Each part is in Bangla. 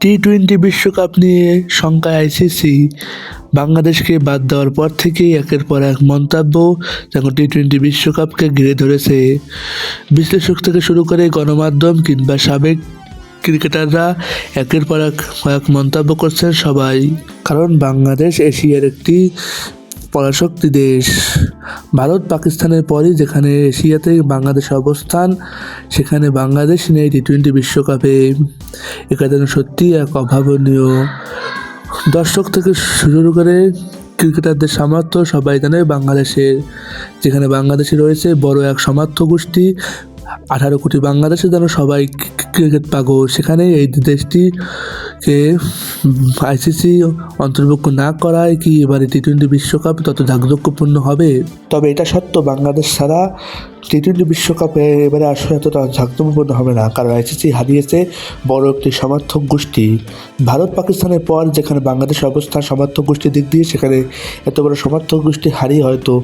টি-টোয়েন্টি বিশ্বকাপ নিয়ে শঙ্কায় আইসিসি। বাংলাদেশকে বাদ দেওয়ার পর থেকেই একের পর এক মন্তব্য যখন টি-টোয়েন্টি বিশ্বকাপকে ঘিরে ধরেছে। বিশ্লেষক থেকে শুরু করে গণমাধ্যম কিংবা সাবেক ক্রিকেটাররা একের পর এক কয়েক মন্তব্য করছেন সবাই। কারণ বাংলাদেশ এশিয়ার একটি পরাশক্তি দেশ। ভারত পাকিস্তানের পরই যেখানে এশিয়াতে বাংলাদেশের অবস্থান, সেখানে বাংলাদেশ নেই টি-টোয়েন্টি বিশ্বকাপে। এটা যেন সত্যি এক অভাবনীয়। দর্শক থেকে শুরু করে ক্রিকেটারদের সামর্থ্য সবাই জানে বাংলাদেশের, যেখানে বাংলাদেশে রয়েছে বড় এক সমর্থক গোষ্ঠী। 18 কোটি বাংলাদেশে যেন সবাই ক্রিকেট পাগল। সেখানে এই দেশটিকে আইসিসি অন্তর্ভুক্ত না করায় কি এবারে টি-টোয়েন্টি বিশ্বকাপ তত ঝাঁকজমকপূর্ণ হবে? তবে এটা সত্য, বাংলাদেশ ছাড়া টি-টোয়েন্টি বিশ্বকাপে এবারে আসলে এতটা ঝাঁকজমকপূর্ণ হবে না, কারণ আইসিসি হারিয়েছে বড় একটি সমর্থক গোষ্ঠী। ভারত পাকিস্তানের পর যেখানে বাংলাদেশের অবস্থান সমর্থক গোষ্ঠীর দিক দিয়ে, সেখানে এত বড় সমর্থক গোষ্ঠী হারিয়ে হয়তো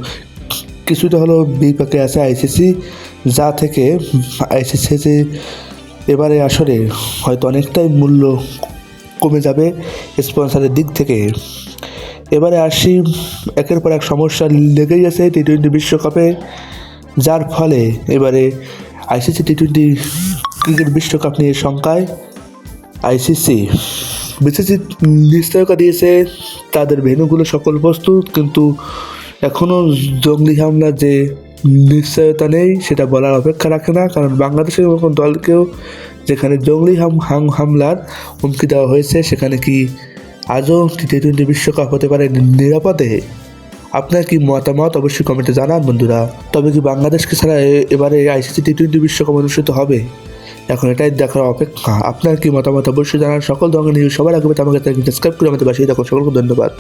কিছুটা হলো বিপাকে আছে আইসিসি, যা থেকে আইসিসি এবারে আসলে হয়তো অনেকটাই মূল্য কমে যাবে স্পন্সরের দিক থেকে। এবারে আসি, একের পর এক সমস্যা লেগেই আছে টি-টোয়েন্টি বিশ্বকাপে, যার ফলে এবারে আইসিসি টি-টোয়েন্টি ক্রিকেট বিশ্বকাপ নিয়ে শঙ্কায় আইসিসি। বিসিসি নিশ্চয়তা দিয়েছে তাদের ভেন্যুগুলো সকল প্রস্তুত, কিন্তু এখনও জঙ্গি হামলার যে নিশ্চয়তা নেই সেটা বলার অপেক্ষা রাখে না, কারণ বাংলাদেশের মতো দলকেও যেখানে জঙ্গি হামলার হুমকি দেওয়া হয়েছে, সেখানে কি আজও টি-টোয়েন্টি বিশ্বকাপ হতে পারে নিরাপদে? আপনার কি মতামত অবশ্যই কমেন্টে জানান বন্ধুরা। তবে কি বাংলাদেশকে ছাড়া এবারে আইসিসি টি-টোয়েন্টি বিশ্বকাপ অনুষ্ঠিত হবে? এখন এটাই দেখার অপেক্ষা। আপনার কি মতামত অবশ্যই জানান। সকল ধরনের নিউজ সবার আগে পেতে আমাকে সাবস্ক্রাইব করে আমাদের পাশেই থাকুন। সকলকে ধন্যবাদ।